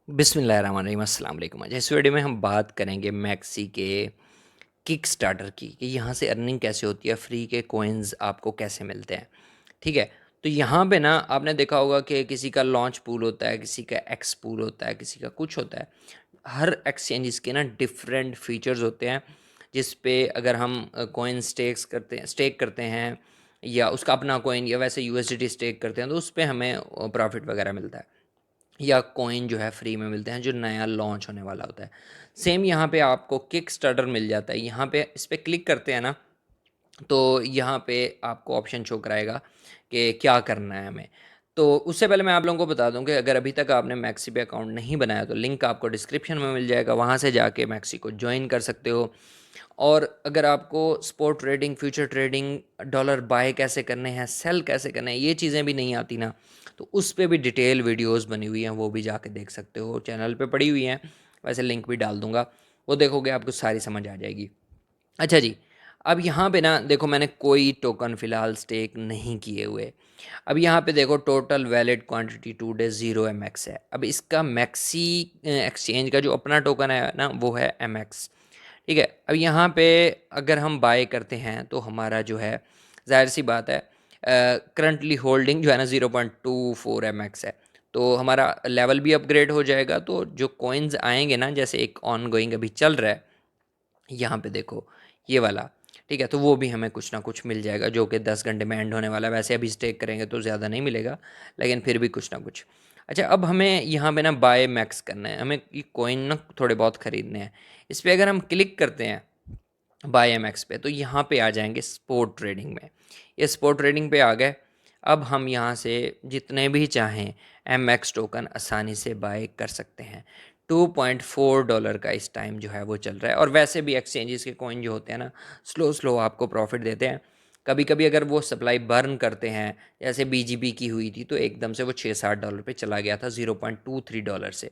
बिस्मिल्लाहिर्रहमानिर्रहीम, अस्सलाम वालेकुम। आज इस वीडियो में हम बात करेंगे मैक्सी के किक स्टार्टर की कि यहाँ से अर्निंग कैसे होती है, फ्री के कोइंस आपको कैसे मिलते हैं। ठीक है, तो यहाँ पे ना आपने देखा होगा कि किसी का लॉन्च पूल होता है, किसी का एक्स पूल होता है, किसी का कुछ होता है। हर एक्सचेंजेस के ना डिफरेंट फीचर्स होते हैं, जिस पे अगर हम कोइन स्टेक करते हैं या उसका अपना कोइन या वैसे यूएसडीटी स्टेक करते हैं तो उस पे हमें प्रॉफिट वगैरह मिलता है, या कॉइन जो है फ्री में मिलते हैं जो नया लॉन्च होने वाला होता है। सेम यहाँ पे आपको किक स्टार्टर मिल जाता है। यहाँ पे इस पर क्लिक करते हैं ना, तो यहाँ पे आपको ऑप्शन शो कराएगा कि क्या करना है हमें। तो उससे पहले मैं आप लोगों को बता दूं कि अगर अभी तक आपने मैक्सी पे अकाउंट नहीं बनाया तो लिंक आपको डिस्क्रिप्शन में मिल जाएगा, वहाँ से जाके मैक्सी को ज्वाइन कर सकते हो। और अगर आपको spot trading, future trading, dollar buy कैसे करने हैं, सेल कैसे करने हैं, ये चीज़ें भी नहीं आती ना, तो उस पे भी डिटेल वीडियोस बनी हुई हैं, वो भी जाके देख सकते हो, चैनल पे पड़ी हुई हैं। वैसे लिंक भी डाल दूंगा, वो देखोगे आपको सारी समझ आ जाएगी। अच्छा जी, अब यहाँ पे ना देखो, मैंने कोई टोकन फ़िलहाल स्टेक नहीं किए हुए। अब यहाँ पे देखो total valid quantity 2 days 0 MX है। अब इसका मैक्सी एक्सचेंज का जो अपना टोकन है ना, वो है MX। ठीक है, अब यहाँ पे अगर हम बाय करते हैं तो हमारा जो है, जाहिर सी बात है, करंटली होल्डिंग जो है ना 0.24 MX है। तो हमारा लेवल भी अपग्रेड हो जाएगा, तो जो कॉइन्स आएंगे ना, जैसे एक ऑन गोइंग अभी चल रहा है यहाँ पे देखो, ये वाला। ठीक है, तो वो भी हमें कुछ ना कुछ मिल जाएगा, जो कि 10 घंटे में एंड होने वाला है। वैसे अभी स्टेक करेंगे तो ज़्यादा नहीं मिलेगा, लेकिन फिर भी कुछ ना कुछ। अच्छा, अब हमें यहाँ पे ना बाय मैक्स करना है, हमें ये कॉइन ना थोड़े बहुत ख़रीदने हैं। इस पर अगर हम क्लिक करते हैं बाय एम एक्स पे, तो यहाँ पे आ जाएंगे स्पोर्ट ट्रेडिंग में। ये स्पोर्ट ट्रेडिंग पे आ गए। अब हम यहाँ से जितने भी चाहें एम एक्स टोकन आसानी से बाय कर सकते हैं। $2.4 का इस टाइम जो है वो चल रहा है। और वैसे भी एक्सचेंजेस के कॉइन जो होते हैं ना, स्लो स्लो आपको प्रॉफिट देते हैं। कभी कभी अगर वो सप्लाई बर्न करते हैं, जैसे बीजीबी की हुई थी, तो एकदम से वो $6-7 पे चला गया था, $0.23 से।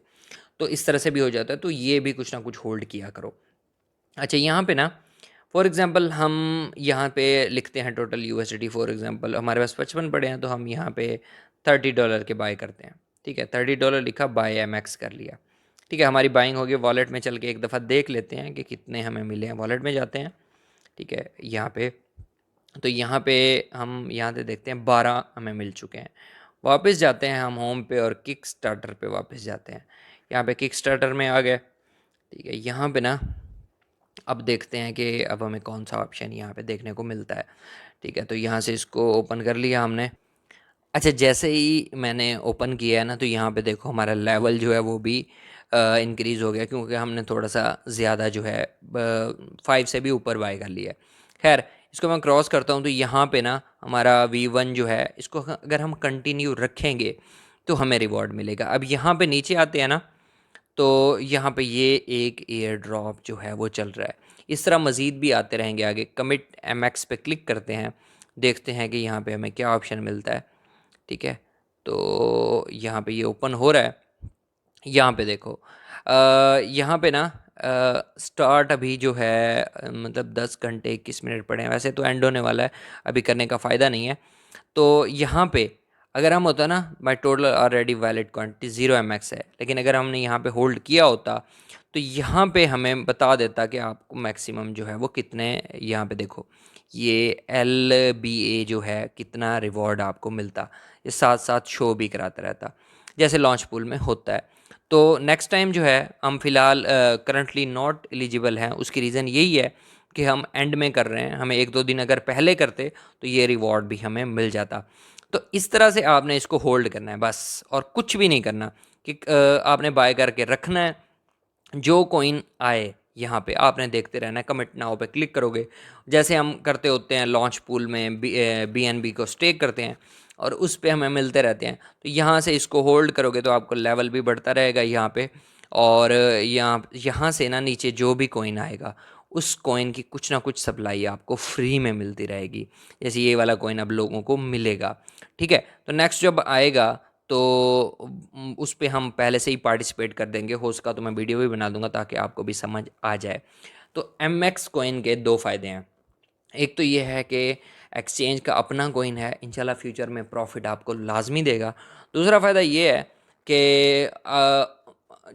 तो इस तरह से भी हो जाता है, तो ये भी कुछ ना कुछ होल्ड किया करो। अच्छा, यहाँ पे ना फॉर एग्ज़ाम्पल हम यहाँ पे लिखते हैं टोटल यूएसडी। फॉर एग्ज़ाम्पल हमारे पास 55 पड़े हैं, तो हम यहाँ पे $30 के बाय करते हैं। ठीक है, $30 लिखा, बाय एम एक्स कर लिया। ठीक है, हमारी बाइंग होगी। वॉलेट में चल के एक दफ़ा देख लेते हैं कि कितने हमें मिले हैं। वॉलेट में जाते हैं, ठीक है, यहाँ पे। तो यहाँ पे हम यहाँ से देखते हैं 12 हमें मिल चुके हैं। वापस जाते हैं हम होम पे और किक स्टार्टर पे वापस जाते हैं। यहाँ पे किक स्टार्टर में आ गए। ठीक है, यहाँ पे ना अब देखते हैं कि अब हमें कौन सा ऑप्शन यहाँ पे देखने को मिलता है। ठीक है, तो यहाँ से इसको ओपन कर लिया हमने। अच्छा, जैसे ही मैंने ओपन किया है ना, तो यहाँ पे देखो हमारा लेवल जो है वो भी इंक्रीज़ हो गया, क्योंकि हमने थोड़ा सा ज़्यादा जो है 5 से भी ऊपर बाय कर लिया है। खैर, इसको मैं क्रॉस करता हूँ, तो यहाँ पे ना हमारा V1 जो है, इसको अगर हम कंटिन्यू रखेंगे तो हमें रिवॉर्ड मिलेगा। अब यहाँ पे नीचे आते हैं ना, तो यहाँ पे ये एक एयर ड्रॉप जो है वो चल रहा है। इस तरह मज़ीद भी आते रहेंगे आगे। कमिट एम एक्स पे क्लिक करते हैं, देखते हैं कि यहाँ पे हमें क्या ऑप्शन मिलता है। ठीक है, तो यहाँ पे ये ओपन हो रहा है। यहाँ पे देखो, यहाँ पे ना स्टार्ट अभी जो है, मतलब 10 घंटे 21 मिनट पड़े हैं। वैसे तो एंड होने वाला है, अभी करने का फ़ायदा नहीं है। तो यहाँ पे अगर हम होता ना, माई total already valid quantity 0 MX है, लेकिन अगर हमने यहाँ पे होल्ड किया होता तो यहाँ पे हमें बता देता कि आपको मैक्सिमम जो है वो कितने। यहाँ पे देखो, ये LBA जो है कितना रिवॉर्ड आपको मिलता, ये साथ साथ शो भी कराता रहता, जैसे लॉन्च पूल में होता है। तो नेक्स्ट टाइम जो है, हम फ़िलहाल करंटली नॉट एलिजिबल हैं। उसकी रीज़न यही है कि हम एंड में कर रहे हैं। हमें 1-2 दिन अगर पहले करते तो ये रिवॉर्ड भी हमें मिल जाता। तो इस तरह से आपने इसको होल्ड करना है बस, और कुछ भी नहीं करना। कि आपने बाय करके रखना है, जो कॉइन आए यहाँ पे आपने देखते रहना है। कमिट नाउ पे क्लिक करोगे, जैसे हम करते होते हैं लॉन्च पूल में, BNB को स्टेक करते हैं और उस पे हमें मिलते रहते हैं। तो यहाँ से इसको होल्ड करोगे तो आपको लेवल भी बढ़ता रहेगा यहाँ पे। और यहाँ यहाँ से ना नीचे जो भी कॉइन आएगा, उस कॉइन की कुछ ना कुछ सप्लाई आपको फ्री में मिलती रहेगी। जैसे ये वाला कॉइन अब लोगों को मिलेगा। ठीक है, तो नेक्स्ट जब आएगा तो उस पे हम पहले से ही पार्टिसिपेट कर देंगे। हो सका तो मैं वीडियो भी बना दूंगा ताकि आपको भी समझ आ जाए। तो MX कॉइन के 2 फ़ायदे हैं। एक तो ये है कि एक्सचेंज का अपना कॉइन है, इंशाल्लाह फ्यूचर में प्रॉफिट आपको लाजमी देगा। दूसरा फ़ायदा ये है कि